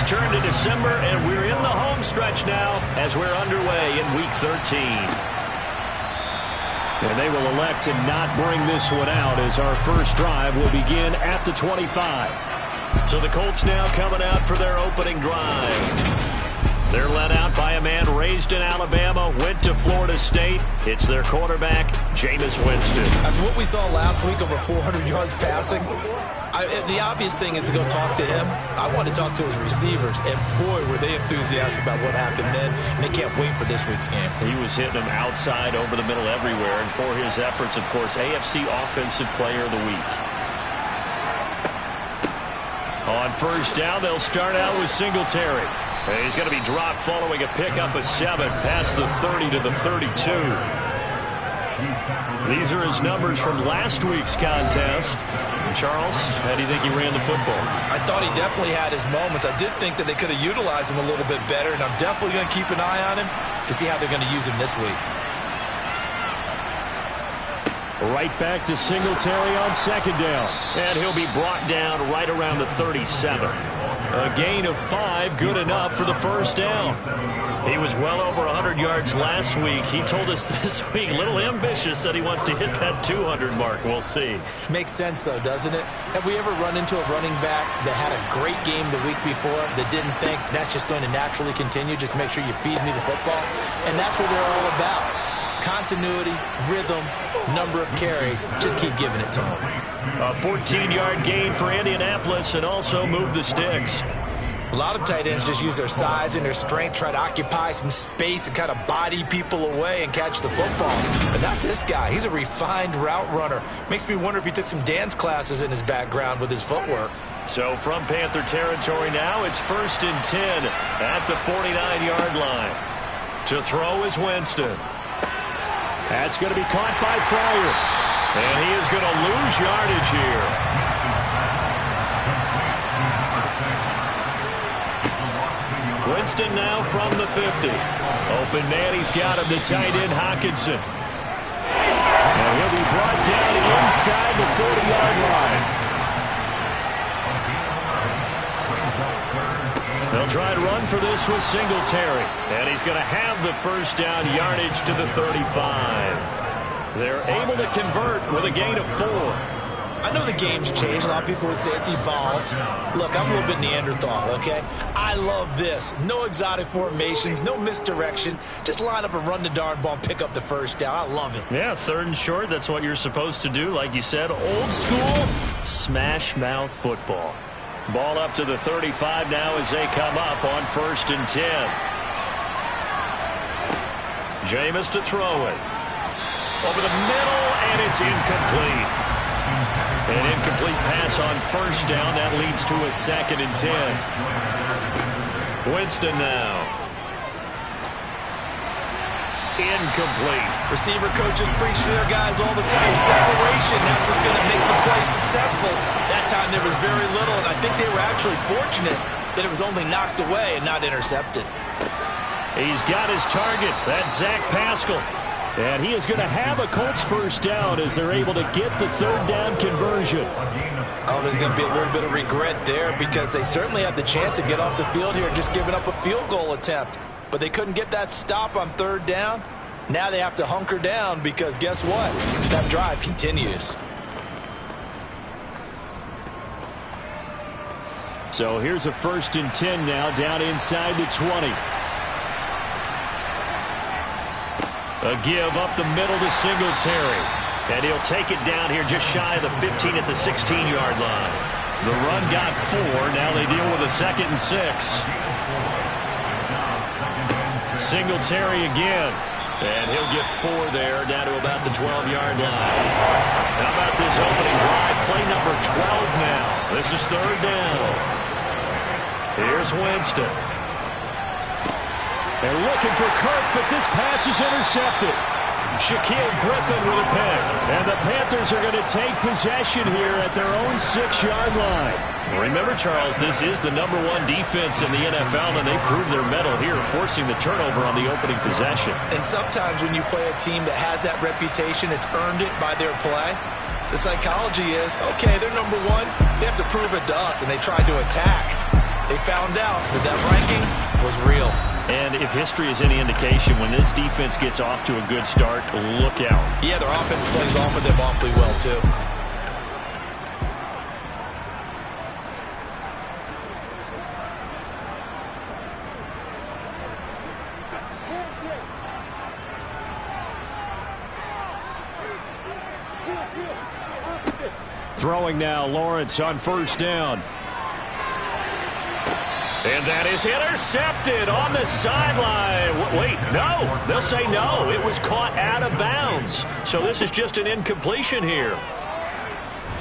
turned to December, and we're in the home stretch now as we're underway in Week 13. And they will elect to not bring this one out as our first drive will begin at the 25. So the Colts now coming out for their opening drive. They're led out by a man raised in Alabama, went to Florida State. It's their quarterback, Jameis Winston. After what we saw last week, over 400 yards passing, the obvious thing is to go talk to him. I want to talk to his receivers, and boy, were they enthusiastic about what happened then, and they can't wait for this week's game. He was hitting them outside, over the middle, everywhere, and for his efforts, of course, AFC Offensive Player of the Week. On first down, they'll start out with Singletary. He's going to be dropped following a pickup of 7 past the 30 to the 32. These are his numbers from last week's contest. Charles, how do you think he ran the football? I thought he definitely had his moments. I did think that they could have utilized him a little bit better, and I'm definitely going to keep an eye on him to see how they're going to use him this week. Right back to Singletary on second down. And he'll be brought down right around the 37. A gain of 5, good enough for the first down. He was well over 100 yards last week. He told us this week, a little ambitious, that he wants to hit that 200 mark. We'll see. Makes sense, though, doesn't it? Have we ever run into a running back that had a great game the week before that didn't think that's just going to naturally continue? Just make sure you feed me the football. And that's what they're all about. Continuity, rhythm, number of carries. Just keep giving it to him. A 14-yard gain for Indianapolis and also move the sticks. A lot of tight ends just use their size and their strength, try to occupy some space and kind of body people away and catch the football. But not this guy. He's a refined route runner. Makes me wonder if he took some dance classes in his background with his footwork. So from Panther territory now, it's 1st and 10 at the 49-yard line. To throw is Winston. That's going to be caught by Fryer. And he is going to lose yardage here. Winston now from the 50. Open man, he's got him, the tight end, Hockenson. And he'll be brought down inside the 40-yard line. They'll try and run for this with Singletary. And he's going to have the first down yardage to the 35. They're able to convert with a gain of 4. I know the game's changed. A lot of people would say it's evolved. Look, I'm a little bit Neanderthal, okay? I love this. No exotic formations, no misdirection. Just line up and run the darn ball and pick up the first down. I love it. Yeah, 3rd and short. That's what you're supposed to do. Like you said, old school smash mouth football. Ball up to the 35 now as they come up on 1st and 10. Jameis to throw it. Over the middle, and it's incomplete. An incomplete pass on first down. That leads to a 2nd and 10. Winston now. Incomplete. Receiver coaches preach to their guys all the time. Separation, that's what's going to make the play successful. That time there was very little, and I think they were actually fortunate that it was only knocked away and not intercepted. He's got his target. That's Zach Pascal. And he is going to have a Colts first down as they're able to get the 3rd down conversion. Oh, there's going to be a little bit of regret there because they certainly had the chance to get off the field here, just giving up a field goal attempt. But they couldn't get that stop on 3rd down. Now they have to hunker down because guess what? That drive continues. So here's a 1st and 10 now down inside the 20. A give up the middle to Singletary. And he'll take it down here just shy of the 15 at the 16-yard line. The run got 4. Now they deal with a 2nd and 6. Singletary again. And he'll get 4 there down to about the 12-yard line. How about this opening drive? Play number 12 now. This is 3rd down. Here's Winston. They're looking for Kirk, but this pass is intercepted. Shaquille Griffin with a pick. And the Panthers are going to take possession here at their own 6-yard line. Remember, Charles, this is the #1 defense in the NFL, and they proved their mettle here, forcing the turnover on the opening possession. And sometimes when you play a team that has that reputation, it's earned it by their play. The psychology is, okay, they're #1. They have to prove it to us, and they try to attack. They found out that that ranking was real. And if history is any indication, when this defense gets off to a good start, look out. Yeah, their offense plays off of them awfully well, too. Throwing now, Lawrence on first down. And that is intercepted on the sideline. Wait, no. They'll say no. It was caught out of bounds. So this is just an incompletion here.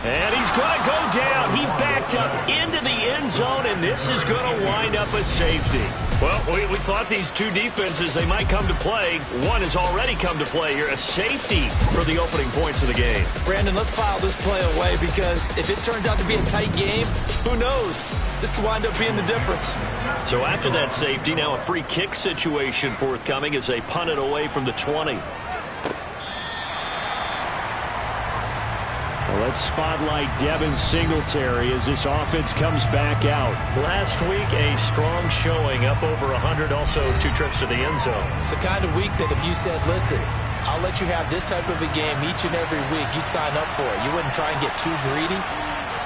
And he's going to go down. He backed up into the end zone, and this is going to wind up a safety. Well, we thought these two defenses, they might come to play. One has already come to play here. A safety for the opening points of the game. Brandon, let's file this play away because if it turns out to be a tight game, who knows? This could wind up being the difference. So after that safety, now a free kick situation forthcoming as they punt it away from the 20. Well, let's spotlight Devin Singletary as this offense comes back out. Last week, a strong showing, up over 100, also 2 trips to the end zone. It's the kind of week that if you said, listen, I'll let you have this type of a game each and every week, you'd sign up for it. You wouldn't try and get too greedy.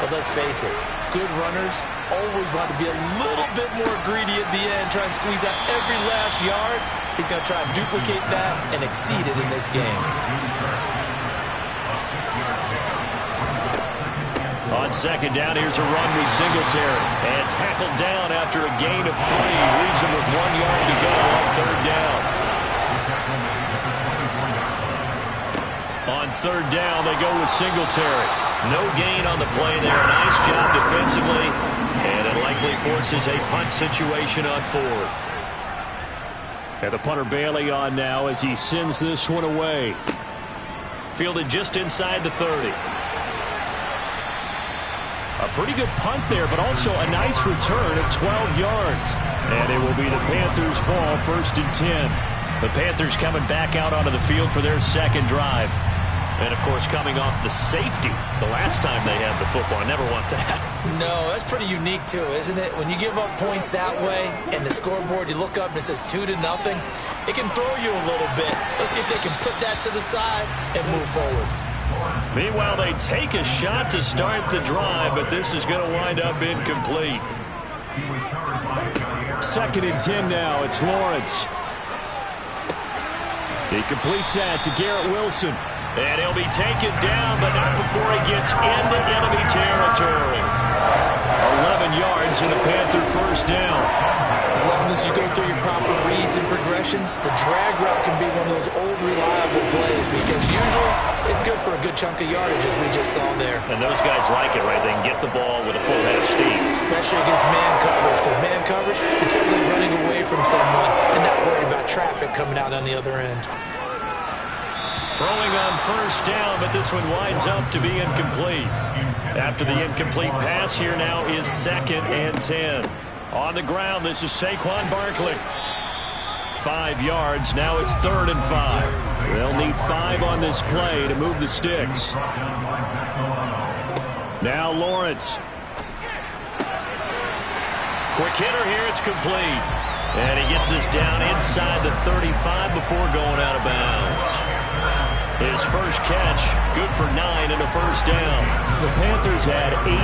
But let's face it, good runners always want to be a little bit more greedy at the end, try and squeeze out every last yard. He's going to try and duplicate that and exceed it in this game. On second down, here's a run with Singletary. And tackled down after a gain of 3. Leaves him with 1 yard to go on third down. On third down, they go with Singletary. No gain on the play there. Nice job defensively. And it likely forces a punt situation on fourth. And the punter Bailey on now as he sends this one away. Fielded just inside the 30. A pretty good punt there, but also a nice return of 12 yards. And it will be the Panthers' ball, 1st and 10. The Panthers coming back out onto the field for their second drive. And, of course, coming off the safety the last time they had the football. I never want that. No, that's pretty unique, too, isn't it? When you give up points that way and the scoreboard, you look up and it says 2-0, it can throw you a little bit. Let's see if they can put that to the side and move forward. Meanwhile, they take a shot to start the drive, but this is going to wind up incomplete. 2nd and 10 now. It's Lawrence. He completes that to Garrett Wilson. And he'll be taken down, but not before he gets into enemy territory. 11 yards and a Panther first down. As long as you go through your proper reads and progressions, the drag route can be one of those old reliable plays because usually it's good for a good chunk of yardage, as we just saw there. And those guys like it, right? They can get the ball with a full head of steam. Especially against man coverage, because man coverage, you're typically running away from someone and not worried about traffic coming out on the other end. Throwing on first down, but this one winds up to be incomplete. After the incomplete pass, here now is 2nd and 10. On the ground, this is Saquon Barkley. 5 yards, now it's 3rd and 5. They'll need 5 on this play to move the sticks. Now Lawrence. Quick hitter here, it's complete. And he gets us down inside the 35 before going out of bounds. His first catch, good for 9 and a first down. The Panthers had 8-3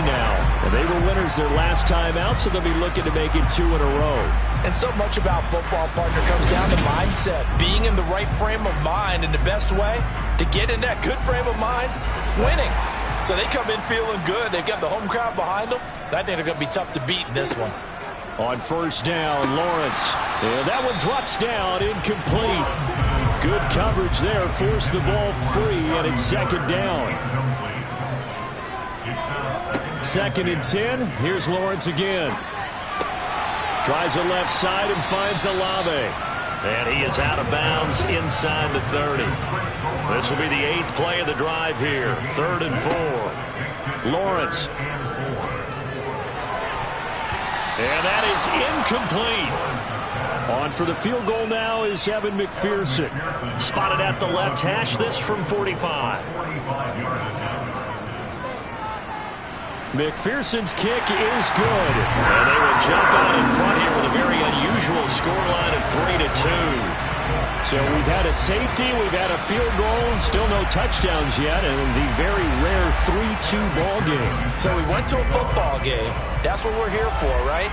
now. And they were winners their last time out, so they'll be looking to make it 2 in a row. And so much about football, partner, comes down to mindset. Being in the right frame of mind, and the best way to get in that good frame of mind, winning. So they come in feeling good. They've got the home crowd behind them. I think they're going to be tough to beat in this one. On first down, Lawrence. And that one drops down, incomplete. Good coverage there, forced the ball free, and it's 2nd down. 2nd and 10, here's Lawrence again. Tries the left side and finds Olave. And he is out of bounds inside the 30. This will be the 8th play of the drive here, 3rd and 4. Lawrence. And that is incomplete. On for the field goal now is Evan McPherson. Spotted at the left hash, this from 45. McPherson's kick is good. And they will jump out in front here with a very unusual scoreline of 3-2. So we've had a safety, we've had a field goal, still no touchdowns yet, and the very rare 3-2 ball game. So we went to a football game. That's what we're here for, right?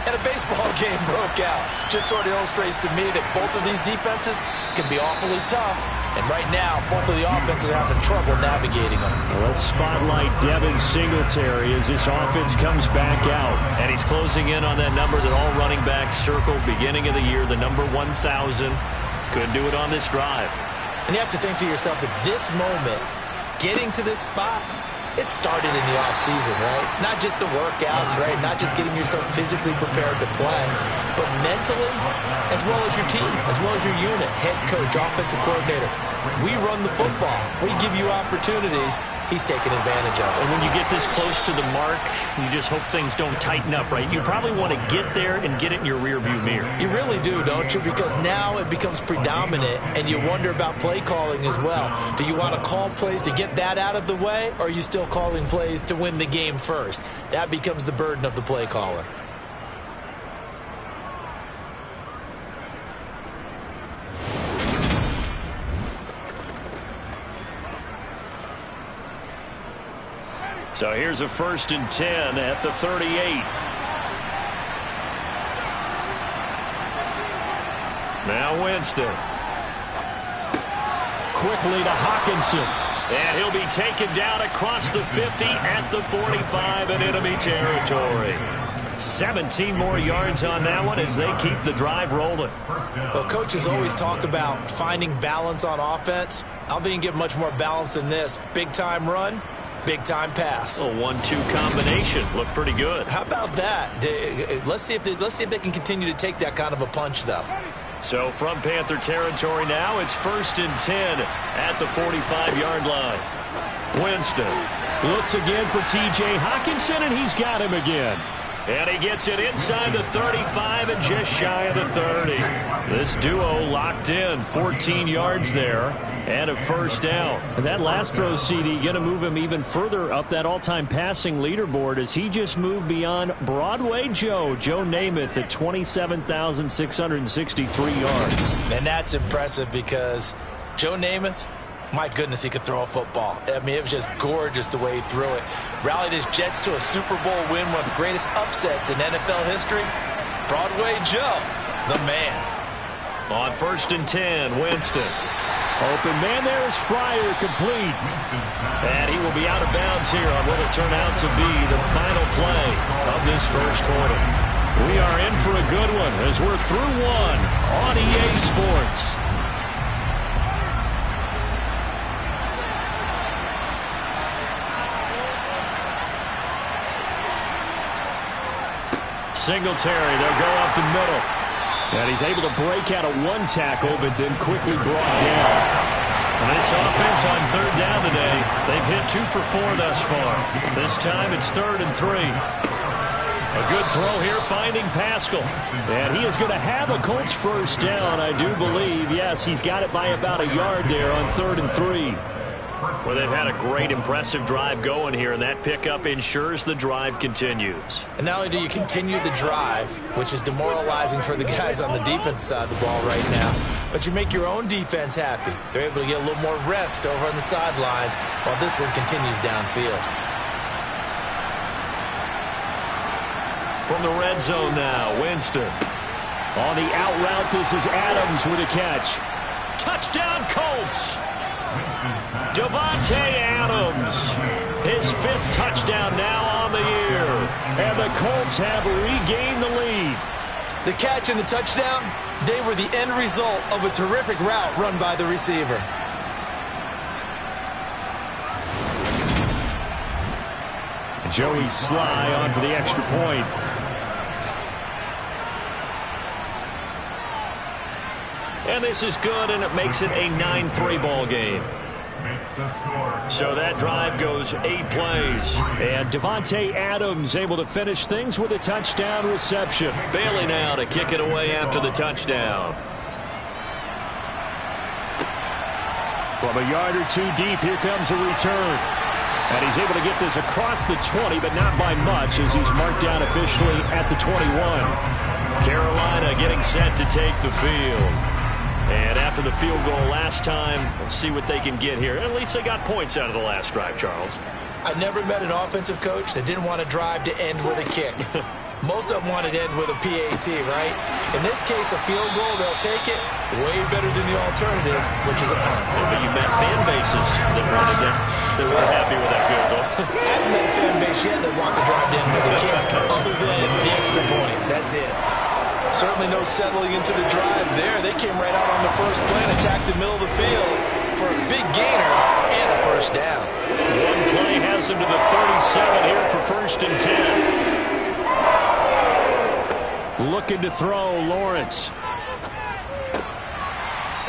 And a baseball game broke out. Just sort of illustrates to me that both of these defenses can be awfully tough. And right now, both of the offenses are having trouble navigating them. Well, let's spotlight Devin Singletary as this offense comes back out. And he's closing in on that number that all running backs circled beginning of the year, the number 1,000. Couldn't do it on this drive. And you have to think to yourself that this moment, getting to this spot, it started in the offseason, right? Not just the workouts, right? Not just getting yourself physically prepared to play, but mentally, as well as your team, as well as your unit, head coach, offensive coordinator. We run the football. We give you opportunities. He's taking advantage of it. And when you get this close to the mark, you just hope things don't tighten up, right? You probably want to get there and get it in your rearview mirror. You really do, don't you? Because now it becomes predominant, and you wonder about play calling as well. Do you want to call plays to get that out of the way, or are you still calling plays to win the game first? That becomes the burden of the play caller. So here's a 1st and 10 at the 38. Now Winston. Quickly to Hawkinson. And he'll be taken down across the 50 at the 45 in enemy territory. 17 more yards on that one as they keep the drive rolling. Well, coaches always talk about finding balance on offense. I don't think you can get much more balance than this. Big-time run. Big-time pass. A 1-2 combination. Looked pretty good. How about that? Let's see if they can continue to take that kind of a punch, though. So from Panther territory now, it's 1st and 10 at the 45-yard line. Winston looks again for T.J. Hawkinson, and he's got him again. And he gets it inside the 35 and just shy of the 30. This duo locked in, 14 yards there, and a 1st down. And that last throw, CD, going to move him even further up that all-time passing leaderboard as he just moved beyond Broadway Joe Namath at 27,663 yards. And that's impressive because Joe Namath, my goodness, he could throw a football. I mean, it was just gorgeous the way he threw it. Rallied his Jets to a Super Bowl win, one of the greatest upsets in NFL history. Broadway Joe, the man. On 1st and 10, Winston. Open man there is Fryer, complete. And he will be out of bounds here on what will turn out to be the final play of this first quarter. We are in for a good one as we're through one on EA Sports. Singletary, they'll go up the middle. And he's able to break out of one tackle, but then quickly brought down. And this offense on 3rd down today, they've hit 2 for 4 thus far. This time it's 3rd and 3. A good throw here, finding Pascal. And he is going to have a Colts 1st down, I do believe. Yes, he's got it by about a yard there on 3rd and 3. Well, they've had a great, impressive drive going here, and that pickup ensures the drive continues. And not only do you continue the drive, which is demoralizing for the guys on the defensive side of the ball right now, but you make your own defense happy. They're able to get a little more rest over on the sidelines while this one continues downfield. From the red zone now, Winston. On the out route, this is Adams with a catch. Touchdown, Colts! Davante Adams, his 5th touchdown now on the year. And the Colts have regained the lead. The catch and the touchdown, they were the end result of a terrific route run by the receiver. Joey Sly on for the extra point. And this is good, and it makes it a 9-3 ball game. So that drive goes 8 plays. And Davante Adams able to finish things with a touchdown reception. Bailey now to kick it away after the touchdown. From a yard or 2 deep, here comes a return. And he's able to get this across the 20, but not by much as he's marked down officially at the 21. Carolina getting set to take the field. And after the field goal last time, we'll see what they can get here. At least they got points out of the last drive, Charles. I never met an offensive coach that didn't want to drive to end with a kick. Most of them wanted to end with a PAT, right? In this case, a field goal, they'll take it way better than the alternative, which is a punt. Yeah, but you met fan bases that wanted that. They weren't happy with that field goal. I haven't met a fan base yet that wants to drive to end with a kick, other than the extra point. That's it. Certainly no settling into the drive there. They came right out on the first play and attacked the middle of the field for a big gainer and a first down. One play has them to the 37 here for 1st and 10. Looking to throw, Lawrence.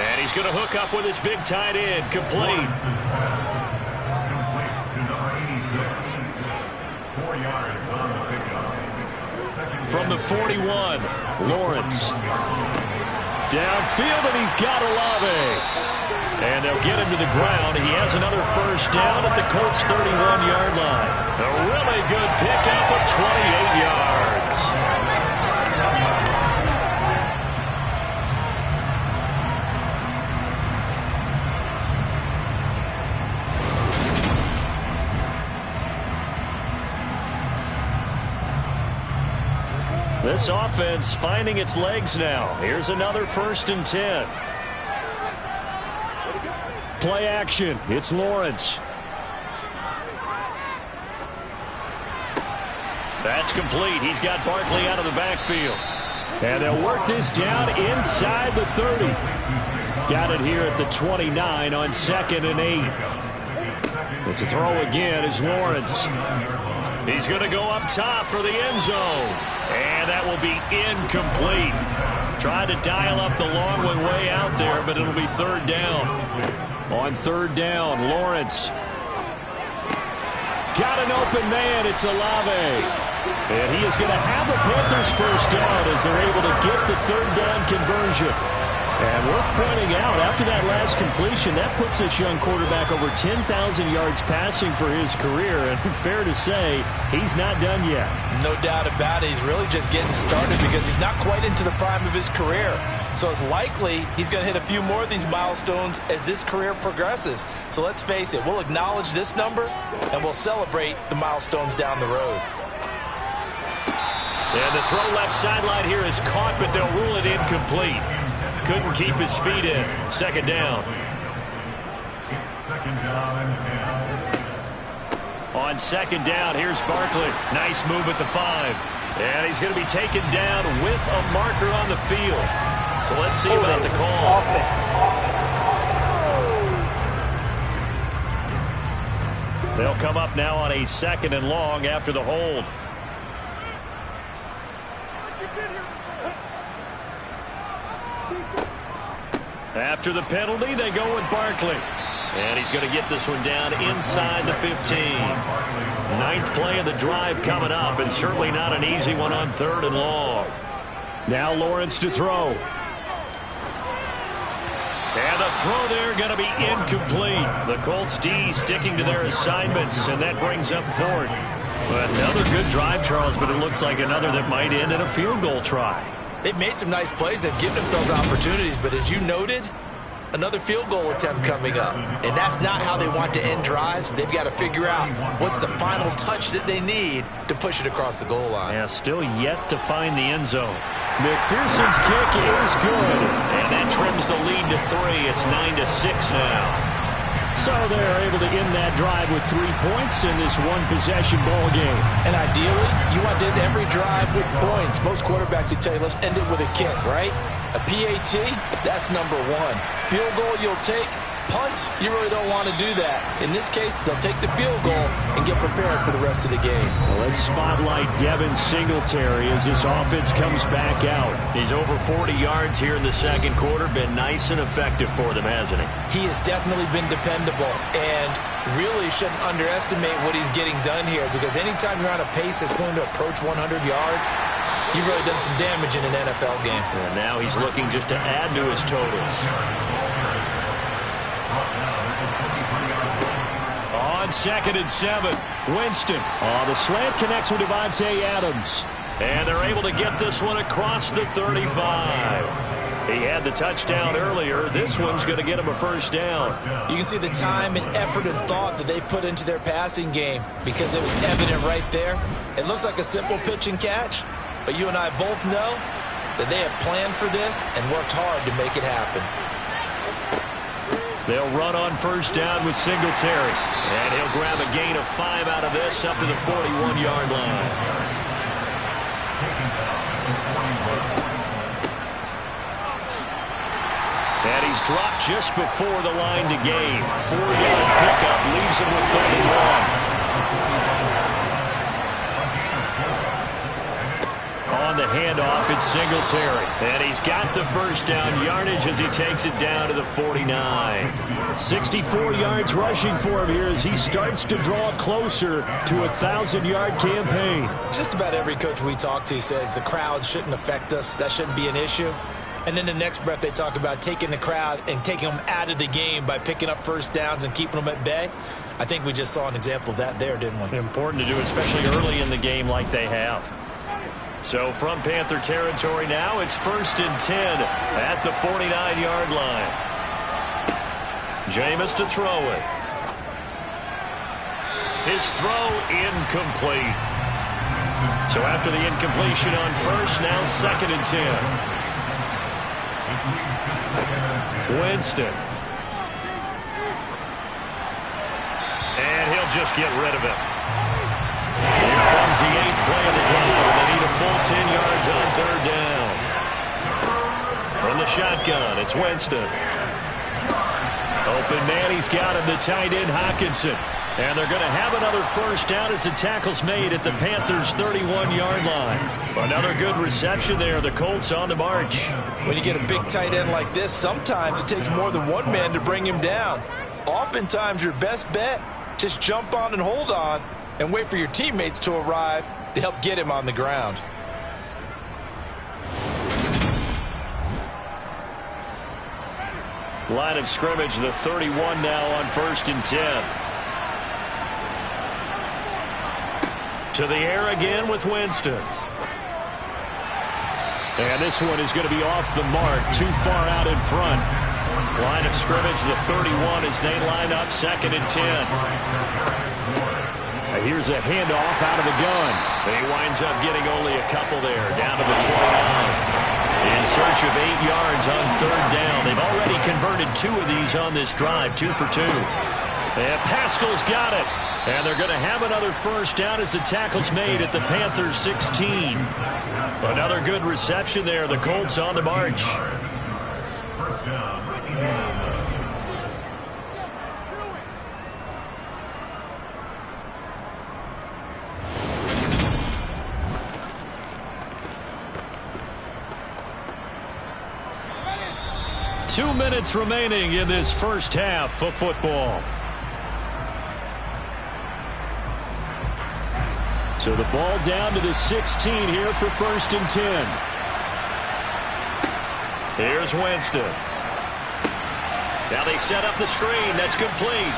And he's going to hook up with his big tight end, complete. From the 41, Lawrence. Downfield, and he's got Olave. And they'll get him to the ground. He has another first down at the Colts' 31-yard line. A really good pickup of 28 yards. This offense finding its legs now. Here's another 1st and 10. Play action. It's Lawrence. That's complete. He's got Barkley out of the backfield. And they'll work this down inside the 30. Got it here at the 29 on 2nd and 8. But to throw again is Lawrence. He's going to go up top for the end zone. And that will be incomplete. Tried to dial up the long one way out there, but it'll be 3rd down. On 3rd down, Lawrence. Got an open man. It's Olave. And he is going to have a Panthers first down as they're able to get the 3rd down conversion. And worth pointing out, after that last completion, that puts this young quarterback over 10,000 yards passing for his career. And fair to say, he's not done yet. No doubt about it. He's really just getting started because he's not quite into the prime of his career. So it's likely he's going to hit a few more of these milestones as this career progresses. So let's face it, we'll acknowledge this number and we'll celebrate the milestones down the road. And the throw left sideline here is caught, but they'll rule it incomplete. Couldn't keep his feet in. 2nd down. On 2nd down, here's Barkley. Nice move at the 5. And he's going to be taken down with a marker on the field. So let's see about the call. They'll come up now on a 2nd and long after the hold. After the penalty, they go with Barkley. And he's going to get this one down inside the 15. 9th play of the drive coming up, and certainly not an easy one on 3rd and long. Now Lawrence to throw. And the throw there going to be incomplete. The Colts D sticking to their assignments, and that brings up 4th. Another good drive, Charles, but it looks like another that might end in a field goal try. They've made some nice plays. They've given themselves opportunities, but as you noted, another field goal attempt coming up. And that's not how they want to end drives. They've got to figure out what's the final touch that they need to push it across the goal line. Yeah, still yet to find the end zone. McPherson's kick is good. And that trims the lead to 3. It's 9-6 now. So they're able to end that drive with 3 points in this one-possession ball game. And ideally, you want to end every drive with points. Most quarterbacks would tell you, let's end it with a kick, right? A PAT, that's number 1. Field goal you'll take. Punts, you really don't want to do that. In this case, they'll take the field goal and get prepared for the rest of the game. Well, let's spotlight Devin Singletary as this offense comes back out. He's over 40 yards here in the 2nd quarter. Been nice and effective for them, hasn't he? He has definitely been dependable and really shouldn't underestimate what he's getting done here, because anytime you're on a pace that's going to approach 100 yards, you've really done some damage in an NFL game. And now he's looking just to add to his totals. On on 2nd and 7. Winston. The slant connects with Devontae Adams. And they're able to get this one across the 35. He had the touchdown earlier. This one's going to get him a first down. You can see the time and effort and thought that they put into their passing game because it was evident right there. It looks like a simple pitch and catch, but you and I both know that they have planned for this and worked hard to make it happen. They'll run on first down with Singletary. And he'll grab a gain of 5 out of this up to the 41-yard line. And he's dropped just before the line to gain. 4-yard pickup leaves him with 31. On the handoff, it's Singletary. And he's got the first down yardage as he takes it down to the 49. 64 yards rushing for him here as he starts to draw closer to a 1,000-yard campaign. Just about every coach we talk to says the crowd shouldn't affect us. That shouldn't be an issue. And then the next breath they talk about taking the crowd and taking them out of the game by picking up first downs and keeping them at bay. I think we just saw an example of that there, didn't we? Important to do, especially early in the game like they have. So from Panther territory now, it's 1st and 10 at the 49-yard line. Jameis to throw it. His throw incomplete. So after the incompletion on first, now 2nd and 10. Winston. And he'll just get rid of it. Here comes the 8th play of the drive. They need a full 10 yards on 3rd down. From the shotgun, it's Winston. Open man, he's got him, the tight end Hockenson. And they're going to have another first down as the tackle's made at the Panthers' 31-yard line. Another good reception there. The Colts on the march. When you get a big tight end like this, sometimes it takes more than one man to bring him down. Oftentimes, your best bet, just jump on and hold on and wait for your teammates to arrive to help get him on the ground. Line of scrimmage, the 31 now on 1st and 10. To the air again with Winston. And this one is going to be off the mark, too far out in front. Line of scrimmage, the 31 as they line up 2nd and 10. Here's a handoff out of the gun. And he winds up getting only a couple there, down to the 29. In search of 8 yards on 3rd down. They've already converted 2 of these on this drive, 2 for 2. And Pascal's got it. And they're going to have another first down as the tackle's made at the Panthers' 16. Another good reception there. The Colts on the march. First down. 2 minutes remaining in this first half of football. So the ball down to the 16 here for 1st and 10. Here's Winston. Now they set up the screen. That's complete.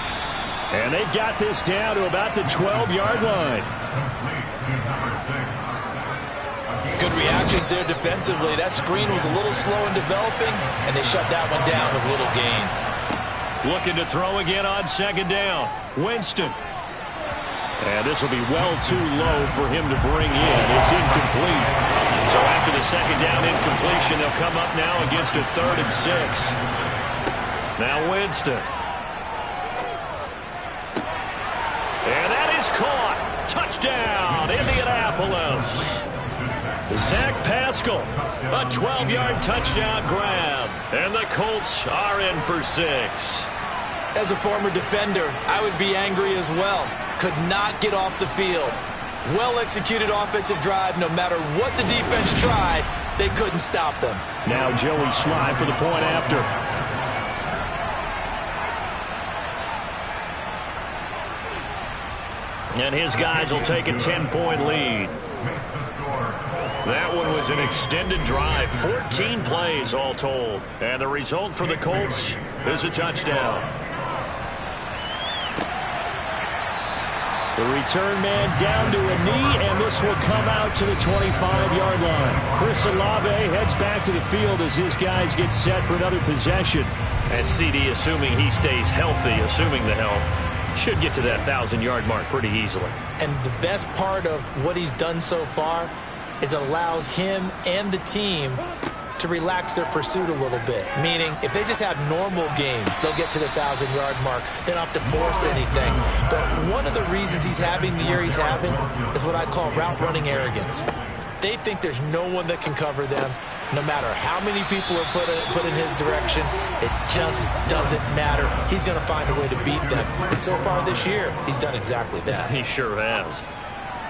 And they've got this down to about the 12-yard line. Good reactions there defensively. That screen was a little slow in developing, and they shut that one down with little gain. Looking to throw again on 2nd down. Winston. And this will be well too low for him to bring in. It's incomplete. So after the 2nd down incompletion, they'll come up now against a 3rd and 6. Now Winston. And that is caught. Touchdown, Indianapolis. Zach Pascal, a 12-yard touchdown grab. And the Colts are in for 6. As a former defender, I would be angry as well. Could not get off the field. Well-executed offensive drive. No matter what the defense tried, they couldn't stop them. Now Joey Sly for the point after. And his guys will take a 10-point lead. That one was an extended drive, 14 plays all told. And the result for the Colts is a touchdown. The return man down to a knee, and this will come out to the 25-yard line. Chris Olave heads back to the field as his guys get set for another possession. And CD, assuming he stays healthy, assuming the health, should get to that 1,000-yard mark pretty easily. And the best part of what he's done so far is it allows him and the team to relax their pursuit a little bit. Meaning, if they just have normal games, they'll get to the 1,000-yard mark. They don't have to force anything. But one of the reasons he's having the year he's having is what I call route running arrogance. They think there's no one that can cover them. No matter how many people are put in his direction, it just doesn't matter. He's going to find a way to beat them. And so far this year, he's done exactly that. He sure has.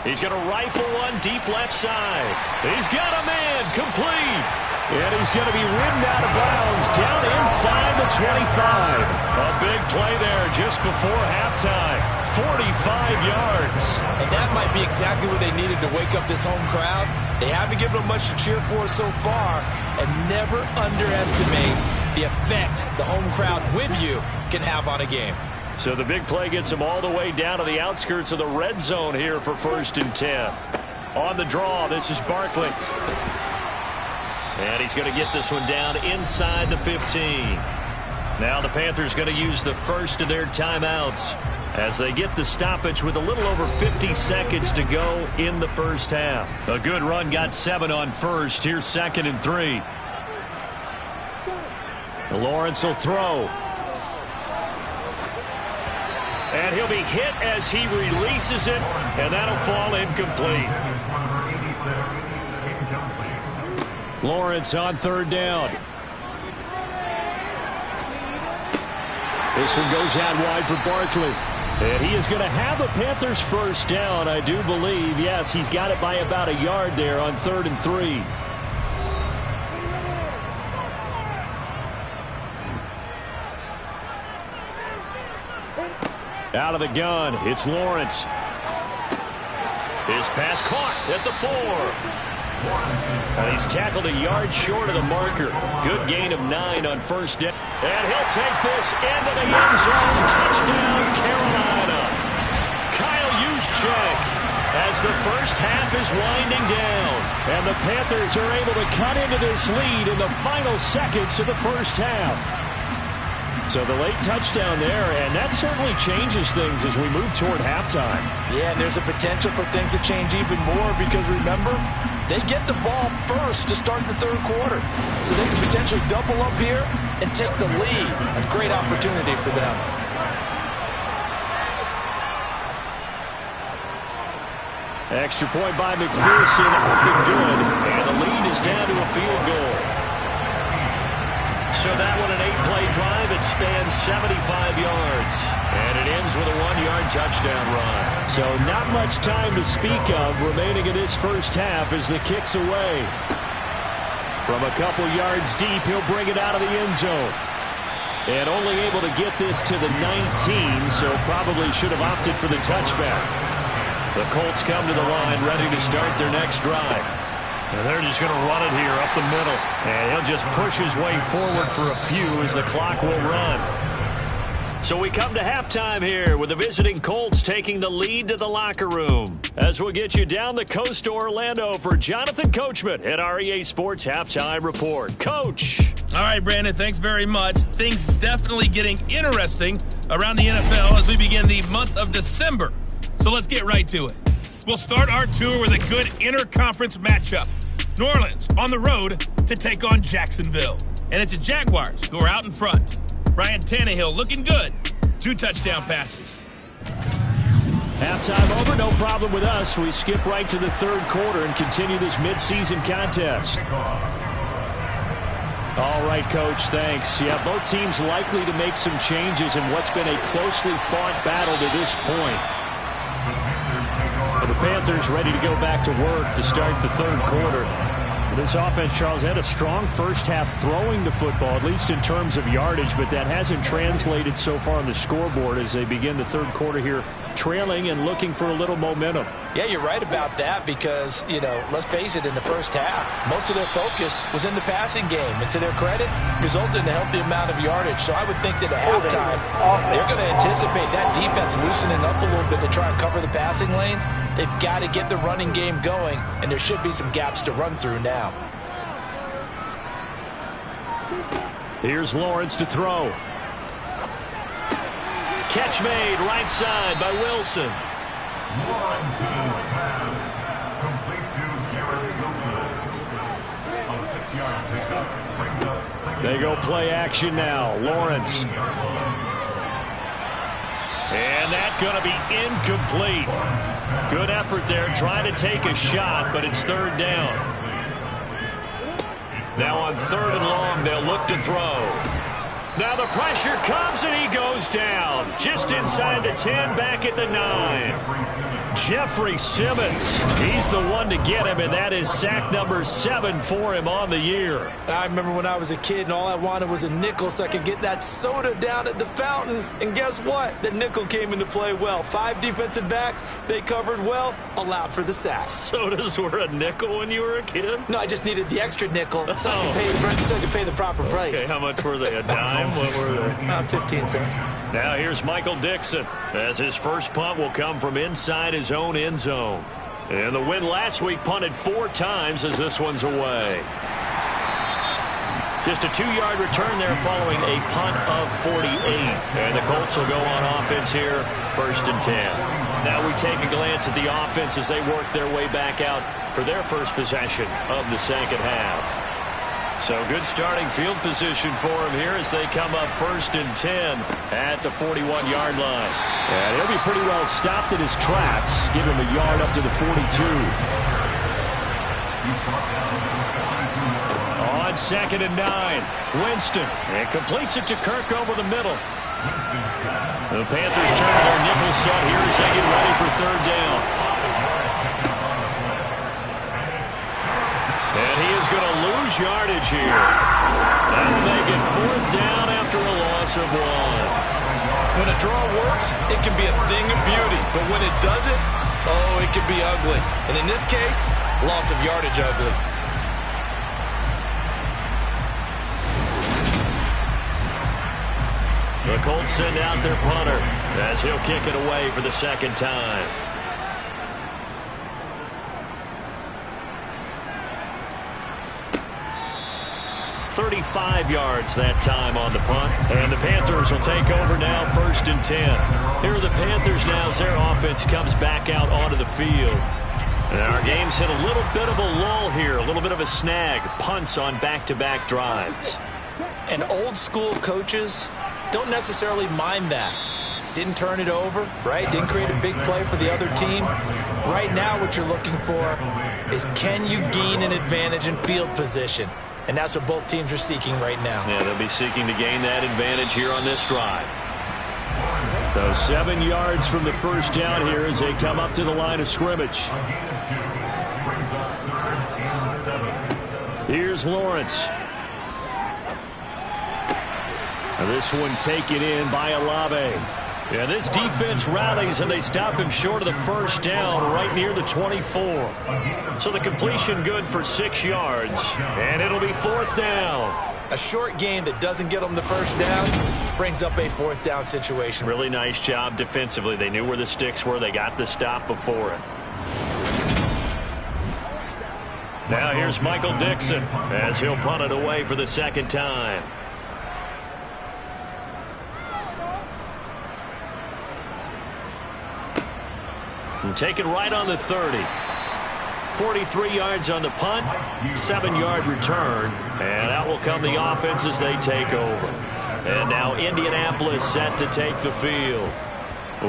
He's going to rifle one deep left side. He's got a man complete. And he's going to be ridden out of bounds down inside the 25. A big play there just before halftime. 45 yards. And that might be exactly what they needed to wake up this home crowd. They haven't given them much to cheer for so far. And never underestimate the effect the home crowd with you can have on a game. So the big play gets him all the way down to the outskirts of the red zone here for 1st and 10. On the draw, this is Barkley. And he's going to get this one down inside the 15. Now the Panthers going to use the first of their timeouts as they get the stoppage with a little over 50 seconds to go in the first half. A good run got 7 on first. Here's 2nd and 3. Lawrence will throw. And he'll be hit as he releases it, and that'll fall incomplete. Lawrence on 3rd down. This one goes out wide for Barkley. And he is going to have a Panthers first down, I do believe. Yes, he's got it by about a yard there on 3rd and 3. Out of the gun, it's Lawrence. His pass caught at the 4. And he's tackled a yard short of the marker. Good gain of 9 on 1st down. And he'll take this into the end zone. Touchdown, Carolina. Kyle Juszczyk as the first half is winding down. And the Panthers are able to cut into this lead in the final seconds of the first half. So the late touchdown there, and that certainly changes things as we move toward halftime. Yeah, and there's a potential for things to change even more because, remember, they get the ball first to start the 3rd quarter. So they can potentially double up here and take the lead. A great opportunity for them. Extra point by McPherson, good, and the lead is down to a field goal. So that one, an 8-play drive. It spans 75 yards. And it ends with a 1-yard touchdown run. So not much time to speak of remaining in this first half as the kick's away. From a couple yards deep, he'll bring it out of the end zone. And only able to get this to the 19, so probably should have opted for the touchback. The Colts come to the line ready to start their next drive. And they're just going to run it here up the middle. And he'll just push his way forward for a few as the clock will run. So we come to halftime here with the visiting Colts taking the lead to the locker room. As we'll get you down the coast to Orlando for Jonathan Coachman at our EA Sports Halftime Report. Coach. All right, Brandon, thanks very much. Things definitely getting interesting around the NFL as we begin the month of December. So let's get right to it. We'll start our tour with a good interconference matchup. New Orleans on the road to take on Jacksonville. And it's the Jaguars who are out in front. Ryan Tannehill looking good. 2 touchdown passes. Halftime over, no problem with us. We skip right to the 3rd quarter and continue this midseason contest. All right, Coach, thanks. Yeah, both teams likely to make some changes in what's been a closely fought battle to this point. The Panthers ready to go back to work to start the 3rd quarter. This offense, Charles, had a strong first half throwing the football, at least in terms of yardage, but that hasn't translated so far on the scoreboard as they begin the 3rd quarter here trailing and looking for a little momentum. Yeah, you're right about that because, let's face it, in the first half, most of their focus was in the passing game. And to their credit, resulted in a healthy amount of yardage. So I would think that at halftime, they're going to anticipate that defense loosening up a little bit to try and cover the passing lanes. They've got to get the running game going, and there should be some gaps to run through now. Here's Lawrence to throw. Catch made right side by Wilson. Lawrence's pass complete to Garrett Wilson. A 6-yard pickup brings up second. They go play action now. Lawrence. And that's going to be incomplete. Good effort there trying to take a shot, but it's third down. Now on 3rd and long, they'll look to throw. Now the pressure comes and he goes down. Just inside the 10, back at the 9. Jeffrey Simmons. He's the one to get him, and that is sack number 7 for him on the year. I remember when I was a kid and all I wanted was a nickel so I could get that soda down at the fountain. And guess what? The nickel came into play well. 5 defensive backs, they covered well, allowed for the sacks. Sodas were a nickel when you were a kid? No, I just needed the extra nickel so I could pay the proper price. Okay, how much were they? A dime? What were they? 15 cents. Now here's Michael Dixon as his first punt will come from inside his own end zone. And the win last week punted 4 times as this one's away. Just a 2-yard return there following a punt of 48. And the Colts will go on offense here, 1st and 10. Now we take a glance at the offense as they work their way back out for their first possession of the second half. So good starting field position for him here as they come up 1st and 10 at the 41-yard line. And he'll be pretty well stopped in his tracks. Give him a yard up to the 42. On 2nd and 9, Winston. And completes it to Kirk over the middle. The Panthers turn to their nickel set here as they get ready for 3rd down. And he is going to lose yardage here. That'll make it 4th down after a loss of 1. When a draw works, it can be a thing of beauty. But when it doesn't, oh, it can be ugly. And in this case, loss of yardage ugly. The Colts send out their punter as he'll kick it away for the 2nd time. .35 yards that time on the punt. And the Panthers will take over now 1st and 10. Here are the Panthers now as their offense comes back out onto the field. And our game's hit a little bit of a lull here, a little bit of a snag. Punts on back-to-back drives. And old school coaches don't necessarily mind that. Didn't turn it over, right? Didn't create a big play for the other team. Right now what you're looking for is can you gain an advantage in field position? And that's what both teams are seeking right now. Yeah, they'll be seeking to gain that advantage here on this drive. So 7 yards from the first down here as they come up to the line of scrimmage. Here's Lawrence. This one taken in by Olave. Yeah, this defense rallies and they stop him short of the first down right near the 24. So the completion good for 6 yards. And it'll be 4th down. A short game that doesn't get them the first down brings up a 4th down situation. Really nice job defensively. They knew where the sticks were. They got the stop before it. Now here's Michael Dixon as he'll punt it away for the 2nd time. And taken right on the 30. 43 yards on the punt, 7-yard return, and out will come the offense as they take over. And now Indianapolis set to take the field.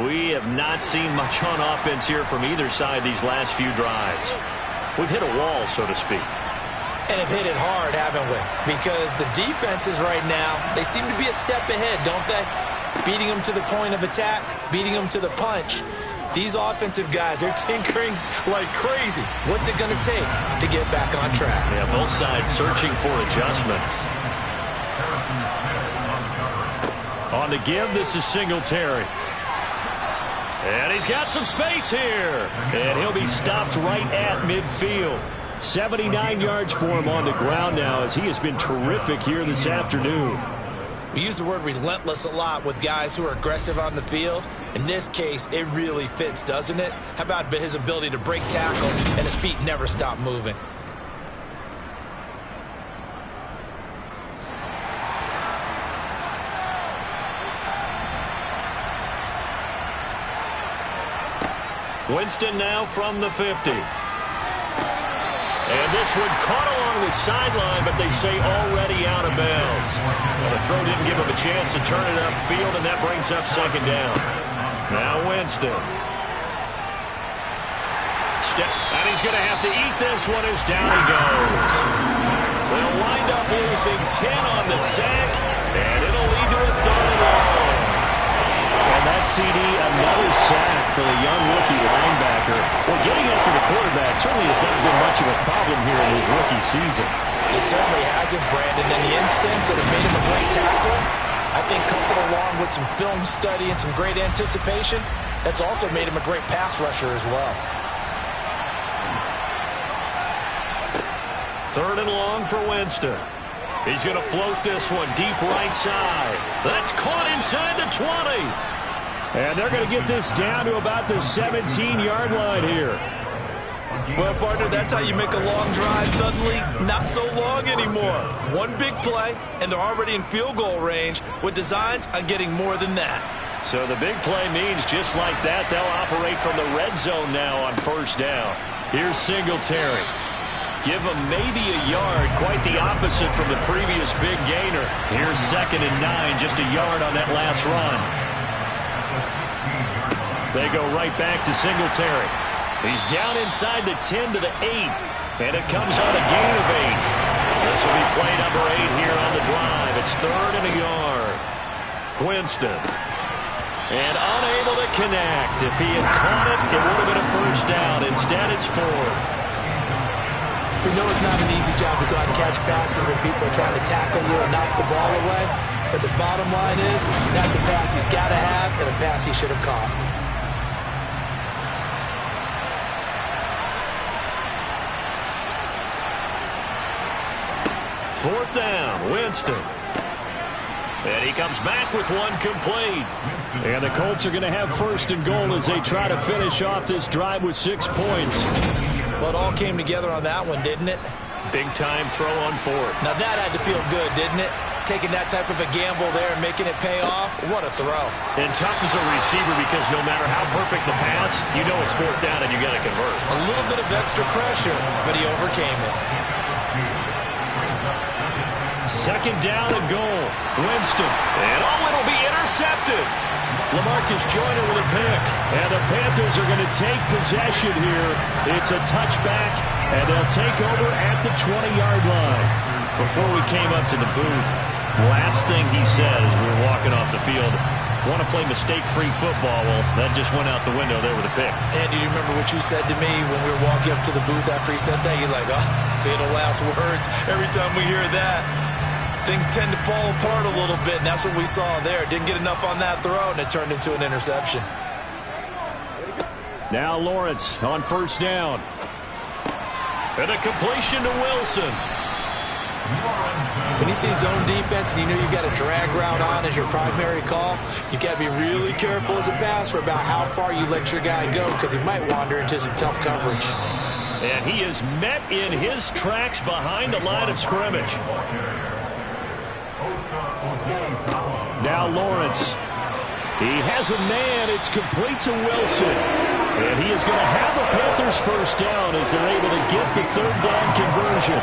We have not seen much on offense here from either side these last few drives. We've hit a wall, so to speak. And have hit it hard, haven't we? Because the defenses right now, they seem to be a step ahead, don't they? Beating them to the point of attack, beating them to the punch. These offensive guys, they're tinkering like crazy. What's it going to take to get back on track? Yeah, both sides searching for adjustments. On the give, this is Singletary. And he's got some space here. And he'll be stopped right at midfield. 79 yards for him on the ground now as he has been terrific here this afternoon. We use the word relentless a lot with guys who are aggressive on the field. In this case, it really fits, doesn't it? How about his ability to break tackles and his feet never stop moving? Winston now from the 50. And this one caught along the sideline, but they say already out of bounds. Well, the throw didn't give him a chance to turn it upfield, and that brings up second down. Now Winston. And he's going to have to eat this one as down he goes. They'll wind up losing 10 on the sack, and it'll lead to a third and long. And that CD, another sack for the young rookie linebacker. Well, getting after the quarterback certainly has not been much of a problem here in his rookie season. It certainly hasn't, Brandon. And the instincts that have made him a great tackle, I think coupled along with some film study and some great anticipation, that's also made him a great pass rusher as well. Third and long for Winston. He's going to float this one deep right side. That's caught inside the 20. And they're going to get this down to about the 17-yard line here. Well, partner, that's how you make a long drive suddenly not so long anymore. One big play, and they're already in field goal range with designs on getting more than that. So the big play means just like that, they'll operate from the red zone now on first down. Here's Singletary. Give him maybe a yard, quite the opposite from the previous big gainer. Here's 2nd and 9, just a yard on that last run. They go right back to Singletary. He's down inside the 10 to the 8, and it comes on a gain of 8. This will be play number 8 here on the drive. It's 3rd and a yard. Winston. And unable to connect. If he had caught it, it would have been a first down. Instead, it's 4th. We know it's not an easy job to go out and catch passes when people are trying to tackle you and knock the ball away. But the bottom line is, that's a pass he's got to have and a pass he should have caught. Fourth down, Winston. And he comes back with one complete. And the Colts are going to have 1st and goal as they try to finish off this drive with 6 points. Well, it all came together on that one, didn't it? Big-time throw on 4th. Now, that had to feel good, didn't it? Taking that type of a gamble there and making it pay off. What a throw. And tough as a receiver because no matter how perfect the pass, you know it's 4th down and you got to convert. A little bit of extra pressure, but he overcame it. 2nd down and goal. Winston. And it'll be intercepted. LaMarcus Joyner with a pick. And the Panthers are going to take possession here. It's a touchback, and they'll take over at the 20-yard line. Before we came up to the booth, last thing he said as we were walking off the field, want to play mistake-free football. Well, that just went out the window there with a pick. And do you remember what you said to me when we were walking up to the booth after he said that? You're like, oh, fatal last words. Every time we hear that, things tend to fall apart a little bit, and that's what we saw there. Didn't get enough on that throw, and it turned into an interception. Now Lawrence on 1st down. And a completion to Wilson. When you see zone defense and you know you've got a drag route on as your primary call, you've got to be really careful as a passer about how far you let your guy go because he might wander into some tough coverage. And he is met in his tracks behind the line of scrimmage. Now Lawrence. He has a man. It's complete to Wilson. And he is going to have a Panthers 1st down as they're able to get the 3rd down conversion.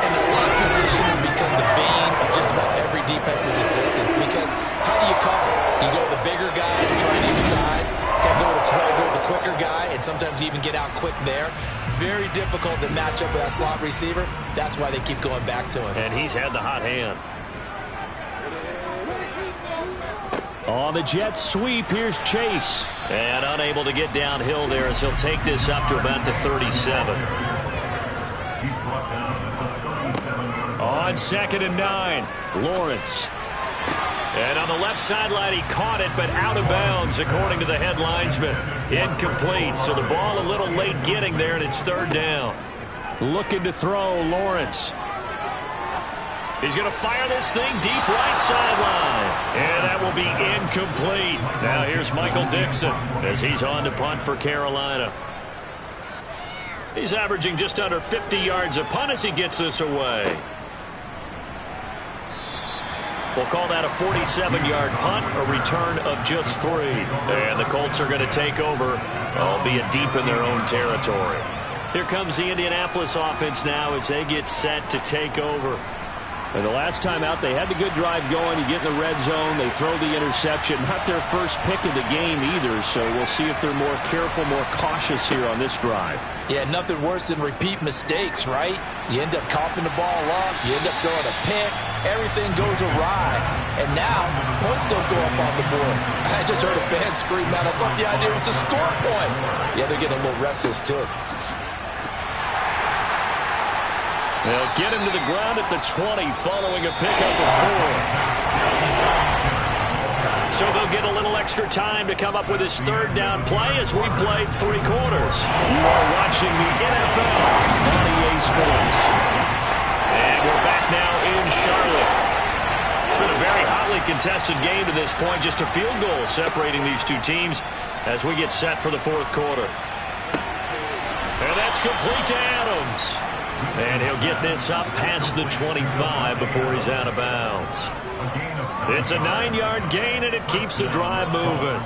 And the slot position has become the bane of just about every defense's existence because how do you cover? You go with the bigger guy and try to use size. Try to go with the quicker guy, and sometimes you even get out quick there. Very difficult to match up with that slot receiver. That's why they keep going back to him. And he's had the hot hand. On the Jets sweep, here's Chase. And unable to get downhill there as he'll take this up to about the 37. On 2nd and 9, Lawrence. And on the left sideline, he caught it, but out of bounds, according to the head linesman. Incomplete, so the ball a little late getting there, and it's third down. Looking to throw, Lawrence. He's going to fire this thing deep right sideline. And that will be incomplete. Now here's Michael Dixon as he's on to punt for Carolina. He's averaging just under 50 yards a punt as he gets this away. We'll call that a 47-yard punt, a return of just 3. And the Colts are going to take over, albeit deep in their own territory. Here comes the Indianapolis offense now as they get set to take over. And the last time out, they had the good drive going. You get in the red zone, they throw the interception. Not their first pick of the game either, so we'll see if they're more careful, more cautious here on this drive. Yeah, nothing worse than repeat mistakes, right? You end up coughing the ball up, you end up throwing a pick, everything goes awry. And now, points don't go up on the board. I just heard a fan scream out, I thought the idea was to score points. Yeah, they're getting a little restless too. They'll get him to the ground at the 20 following a pickup of 4. So they'll get a little extra time to come up with his third down play as we played 3 quarters. You are watching the NFL on EA Sports. And we're back now in Charlotte. It's been a very hotly contested game to this point. Just a field goal separating these two teams as we get set for the fourth quarter. And that's complete to Adams. And he'll get this up past the 25 before he's out of bounds. It's a 9-yard gain, and it keeps the drive moving.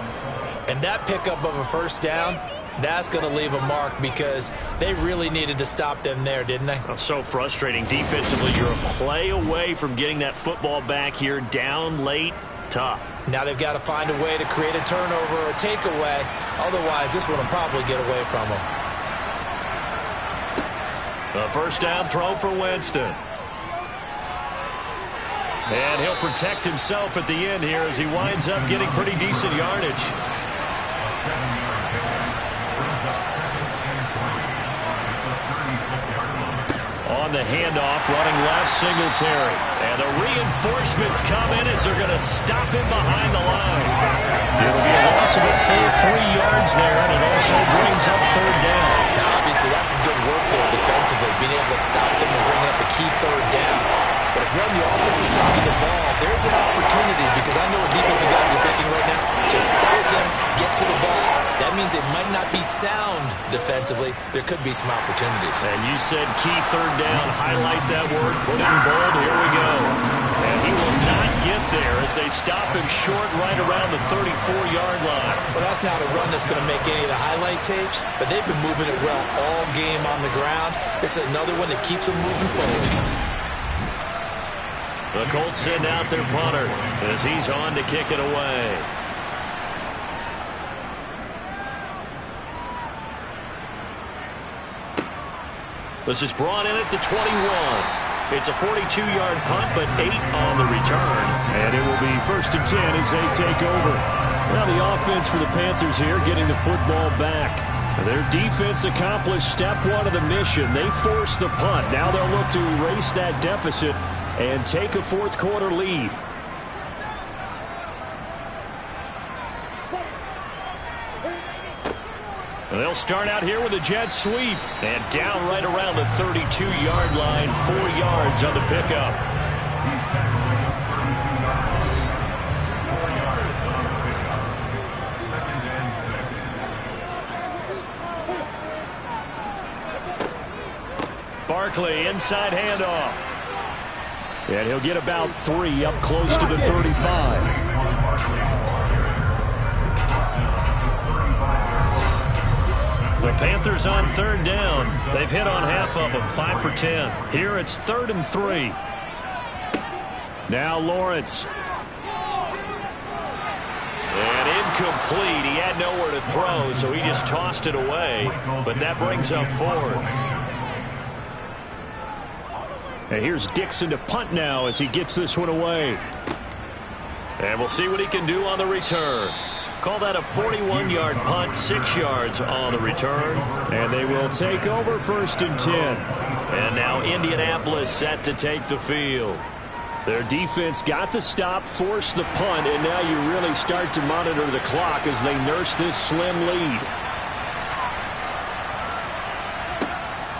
And that pickup of a first down, that's going to leave a mark because they really needed to stop them there, didn't they? Oh, so frustrating. Defensively, you're a play away from getting that football back here down late. Tough. Now they've got to find a way to create a turnover or a takeaway. Otherwise, this one will probably get away from them. A first down throw for Winston. And he'll protect himself at the end here as he winds up getting pretty decent yardage. On the handoff, running left, Singletary. And the reinforcements come in as they're going to stop him behind the line. It'll be a loss of a full 3 yards there, and it also brings up third down. Now, obviously, that's some good work there defensively, being able to stop them and bring up the key third down. But if you're on the offensive side of the ball, there's an opportunity because I know what defensive guys are thinking right now. Just stop them, get to the ball. That means they might not be sound defensively. There could be some opportunities. And you said key third down. Highlight that word. Put it in bold. Here we go. And he will not get there as they stop him short right around the 34-yard line. Well, that's not a run that's going to make any of the highlight tapes, but they've been moving it well all game on the ground. This is another one that keeps them moving forward. The Colts send out their punter as he's on to kick it away. This is brought in at the 21. It's a 42-yard punt, but 8 on the return. And it will be 1st and 10 as they take over. Now the offense for the Panthers here getting the football back. Their defense accomplished step 1 of the mission. They forced the punt. Now they'll look to erase that deficit and take a fourth quarter lead. They'll start out here with a jet sweep. And down right around the 32-yard line, 4 yards on the pickup. Barkley, inside handoff. And he'll get about 3 up close to the 35. The Panthers on third down. They've hit on half of them, 5 for 10. Here it's 3rd and 3. Now Lawrence. And incomplete. He had nowhere to throw, so he just tossed it away. But that brings up 4th. And here's Dixon to punt now as he gets this one away. And we'll see what he can do on the return. Call that a 41-yard punt, 6 yards on the return. And they will take over 1st and 10. And now Indianapolis set to take the field. Their defense got the stop, forced the punt, and now you really start to monitor the clock as they nurse this slim lead.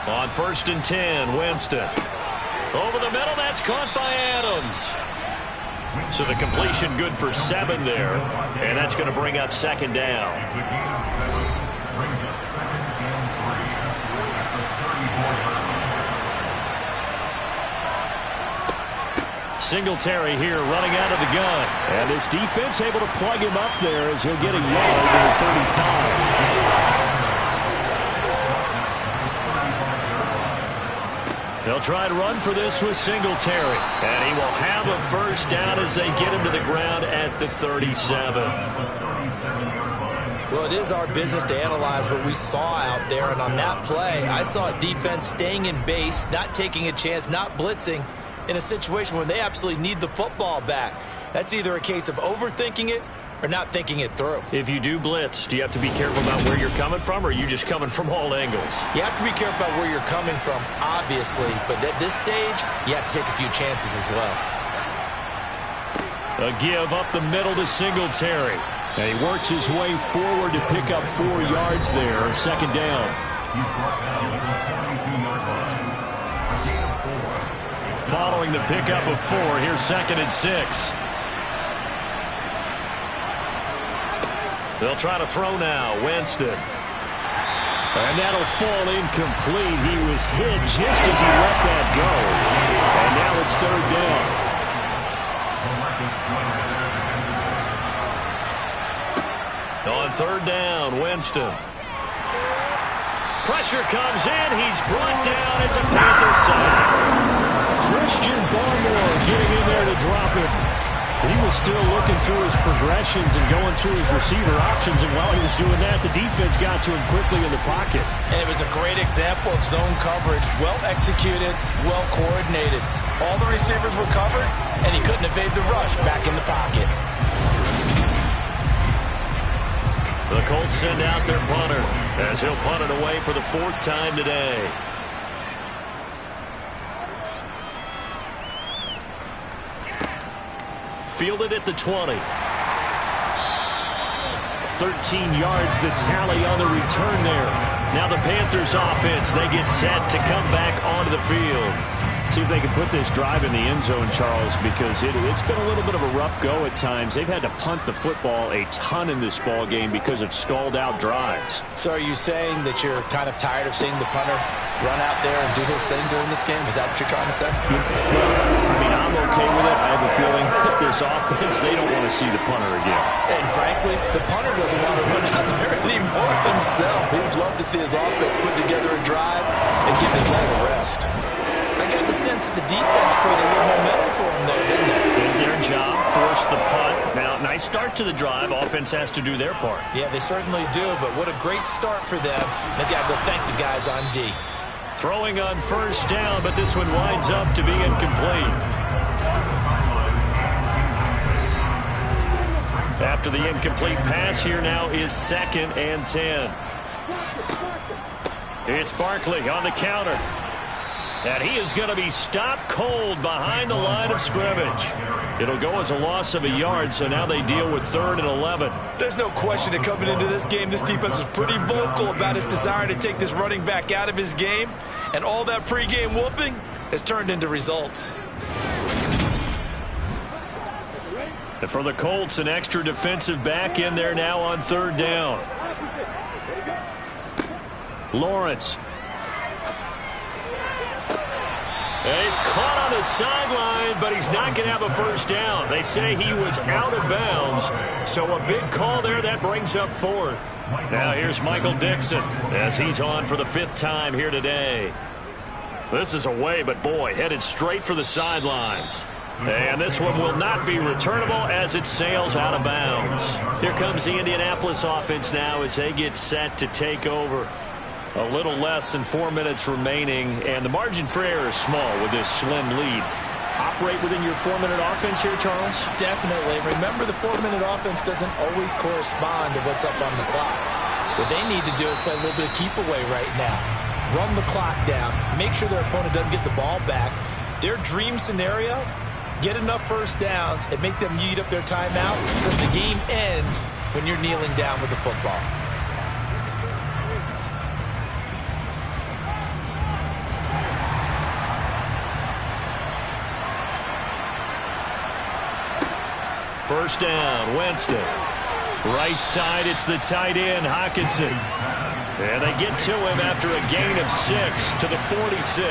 On 1st and 10, Winston. Over the middle, that's caught by Adams. So the completion good for 7 there, and that's going to bring up 2nd down. Singletary here running out of the gun. And this defense able to plug him up there as he'll get a yard to the 35. They'll try to run for this with Singletary. And he will have a 1st down as they get him to the ground at the 37. Well, it is our business to analyze what we saw out there. And on that play, I saw a defense staying in base, not taking a chance, not blitzing, in a situation where they absolutely need the football back. That's either a case of overthinking it or not thinking it through. If you do blitz, do you have to be careful about where you're coming from, or are you just coming from all angles? You have to be careful about where you're coming from, obviously, but at this stage, you have to take a few chances as well. A give up the middle to Singletary. And he works his way forward to pick up 4 yards there, 2nd down. Following the pickup of 4, here's 2nd and 6. They'll try to throw now. Winston. And that'll fall incomplete. He was hit just as he let that go. And now it's 3rd down. On 3rd down, Winston. Pressure comes in. He's brought down. It's a Panther sack. Christian Barmore getting in there to drop him. He was still looking through his progressions and going through his receiver options, and while he was doing that, the defense got to him quickly in the pocket. And it was a great example of zone coverage. Well executed, well coordinated. All the receivers were covered, and he couldn't evade the rush back in the pocket. The Colts send out their punter as he'll punt it away for the 4th time today. Fielded at the 20. 13 yards the tally on the return there. Now the Panthers offense, they get set to come back onto the field. See if they can put this drive in the end zone, Charles, because it's been a little bit of a rough go at times. They've had to punt the football a ton in this ball game because of stalled-out drives. So are you saying that you're kind of tired of seeing the punter run out there and do his thing during this game? Is that what you're trying to say? Well, I mean, I'm okay with it. I have a feeling that this offense, they don't want to see the punter again. And frankly, the punter doesn't want to run out there anymore himself. He would love to see his offense put together a drive and give his leg a rest. I got the sense that the defense created a little momentum for him there, didn't they? Did their job, forced the punt. Now, nice start to the drive. Offense has to do their part. Yeah, they certainly do, but what a great start for them. They've got to go thank the guys on D. Throwing on 1st down, but this one winds up to be incomplete. After the incomplete pass, here now is 2nd and 10. It's Barkley on the counter. And he is going to be stopped cold behind the line of scrimmage. It'll go as a loss of a yard, so now they deal with 3rd and 11. There's no question that coming into this game, this defense was pretty vocal about his desire to take this running back out of his game. And all that pregame whooping has turned into results. And for the Colts, an extra defensive back in there now on 3rd down. Lawrence. And he's caught on the sideline, but he's not going to have a 1st down. They say he was out of bounds, so a big call there. That brings up 4th. Now here's Michael Dixon as he's on for the 5th time here today. This is away, but boy, headed straight for the sidelines. And this one will not be returnable as it sails out of bounds. Here comes the Indianapolis offense now as they get set to take over. A little less than 4 minutes remaining, and the margin for error is small with this slim lead. Operate within your 4-minute offense here, Charles? Definitely. Remember, the 4-minute offense doesn't always correspond to what's up on the clock. What they need to do is play a little bit of keep away right now. Run the clock down. Make sure their opponent doesn't get the ball back. Their dream scenario Get enough first downs and make them eat up their timeouts so the game ends when you're kneeling down with the football. First down, Winston. Right side, it's the tight end, Hockenson. And they get to him after a gain of 6 to the 46.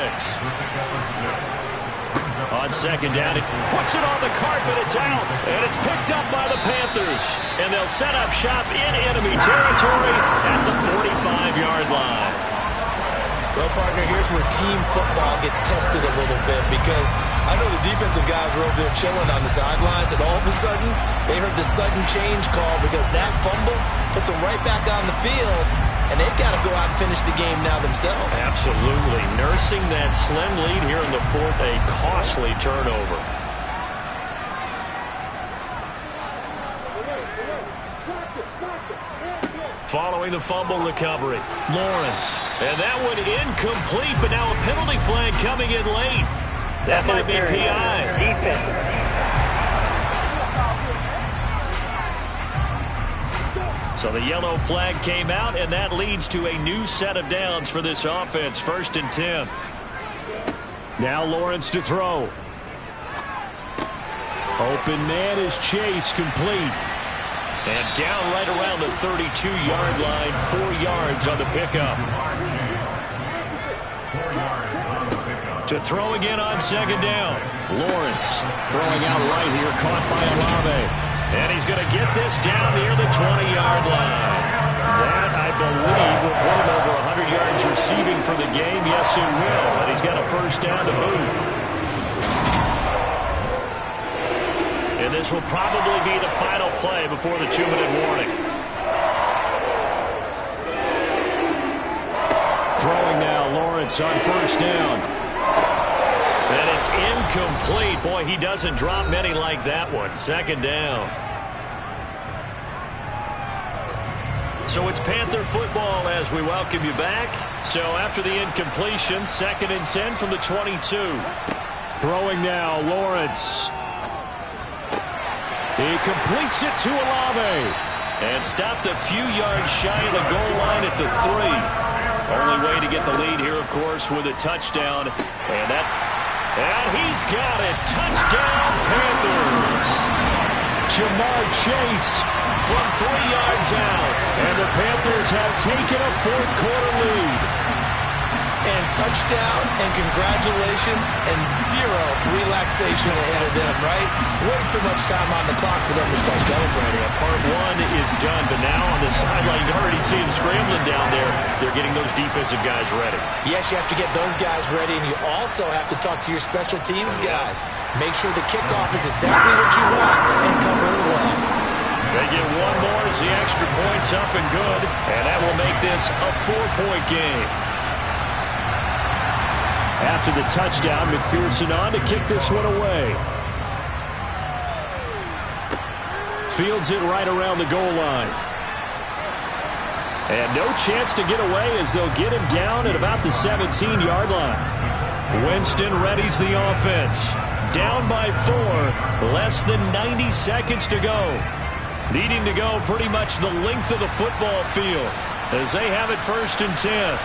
On second down, it puts it on the carpet, it's out, and it's picked up by the Panthers. And they'll set up shop in enemy territory at the 45-yard line. Well, partner, here's where team football gets tested a little bit because I know the defensive guys were over there chilling on the sidelines, and all of a sudden, they heard the sudden change call because that fumble puts them right back on the field, and they've got to go out and finish the game now themselves. Absolutely. Nursing that slim lead here in the fourth, a costly turnover. Following the fumble recovery, Lawrence. And that one incomplete, but now a penalty flag coming in late. That might be PI. So the yellow flag came out, and that leads to a new set of downs for this offense. 1st and 10. Now Lawrence to throw. Open man is Chase, complete. And down right around the 32-yard line, 4 yards on the pickup. To throw again on second down. Lawrence throwing out right here, caught by Olave. And he's going to get this down near the 20-yard line. That, I believe, will put him over 100 yards receiving for the game. Yes, it will. And he's got a first down to boot. And this will probably be the final play before the 2-minute warning. Throwing now, Lawrence on first down. And it's incomplete. Boy, he doesn't drop many like that one. 2nd down. So it's Panther football as we welcome you back. So after the incompletion, 2nd and 10 from the 22. Throwing now, Lawrence. He completes it to Olave. And stopped a few yards shy of the goal line at the 3. Only way to get the lead here, of course, with a touchdown. And he's got it. Touchdown, Panthers. Jamar Chase from 3 yards out. And the Panthers have taken a 4th-quarter lead. And touchdown, and congratulations, and 0 relaxation ahead of them, right? Way too much time on the clock for them to start celebrating. Part 1 is done, but now on the sideline, you already see them scrambling down there. They're getting those defensive guys ready. Yes, you have to get those guys ready, and you also have to talk to your special teams guys. Make sure the kickoff is exactly what you want, and cover it well. They get one more as the extra point's up and good, and that will make this a 4-point game. After the touchdown, McPherson on to kick this one away. Fields it right around the goal line. And no chance to get away as they'll get him down at about the 17-yard line. Winston readies the offense. Down by 4, less than 90 seconds to go. Needing to go pretty much the length of the football field as they have it 1st and 10.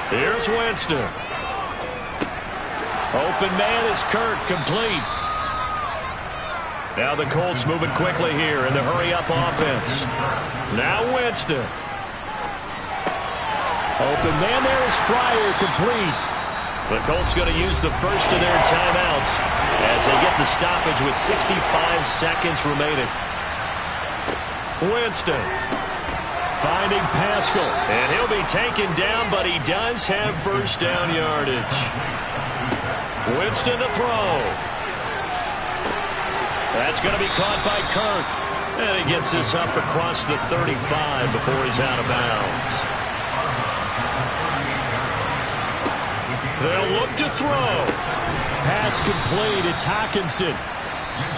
Here's Winston. Open man is Kirk, complete. Now the Colts moving quickly here in the hurry-up offense. Now Winston. Open man there is Fryer, complete. The Colts going to use the first of their timeouts as they get the stoppage with 65 seconds remaining. Winston. Finding Pascal, and he'll be taken down, but he does have first down yardage. Winston to throw. That's going to be caught by Kirk. And he gets this up across the 35 before he's out of bounds. They'll look to throw. Pass complete. It's Hockenson.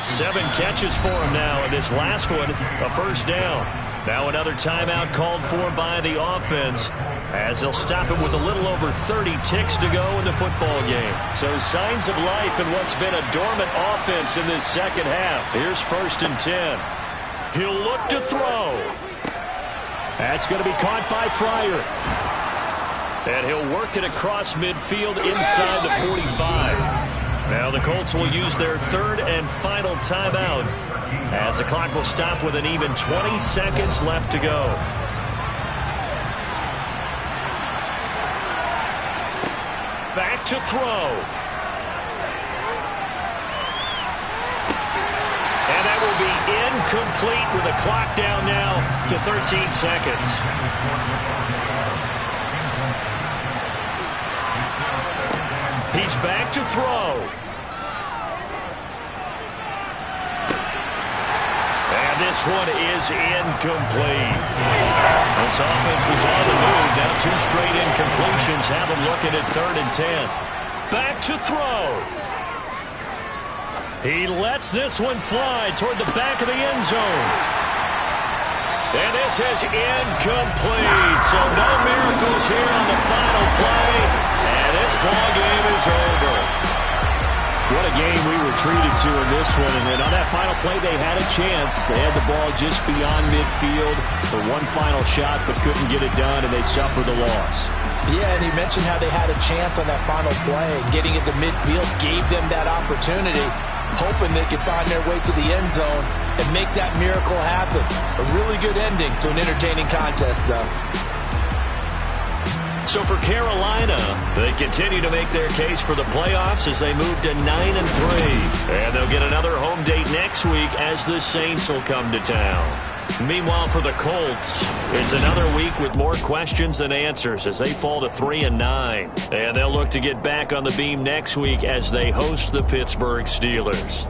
7 catches for him now, and this last one, a first down. Now another timeout called for by the offense. as they'll stop him with a little over 30 ticks to go in the football game. So signs of life in what's been a dormant offense in this second half. Here's 1st and 10. He'll look to throw. That's going to be caught by Fryer. And he'll work it across midfield inside the 45. Now the Colts will use their 3rd and final timeout as the clock will stop with an even 20 seconds left to go. Back to throw. And that will be incomplete with the clock down now to 13 seconds. He's back to throw. And this one is incomplete. This offense was on the move. Now 2 straight incompletions have them looking at 3rd and 10. Back to throw. He lets this one fly toward the back of the end zone. And this is incomplete. So no miracles here on the final play. And this ball game is over. What a game we were treated to in this one. And on that final play, they had a chance. They had the ball just beyond midfield for one final shot, but couldn't get it done, and they suffered the loss. Yeah, and you mentioned how they had a chance on that final play. Getting it to midfield gave them that opportunity, hoping they could find their way to the end zone and make that miracle happen. A really good ending to an entertaining contest, though. So for Carolina, they continue to make their case for the playoffs as they move to 9-3. And they'll get another home date next week as the Saints will come to town. Meanwhile, for the Colts, it's another week with more questions than answers as they fall to 3-9. And they'll look to get back on the beam next week as they host the Pittsburgh Steelers.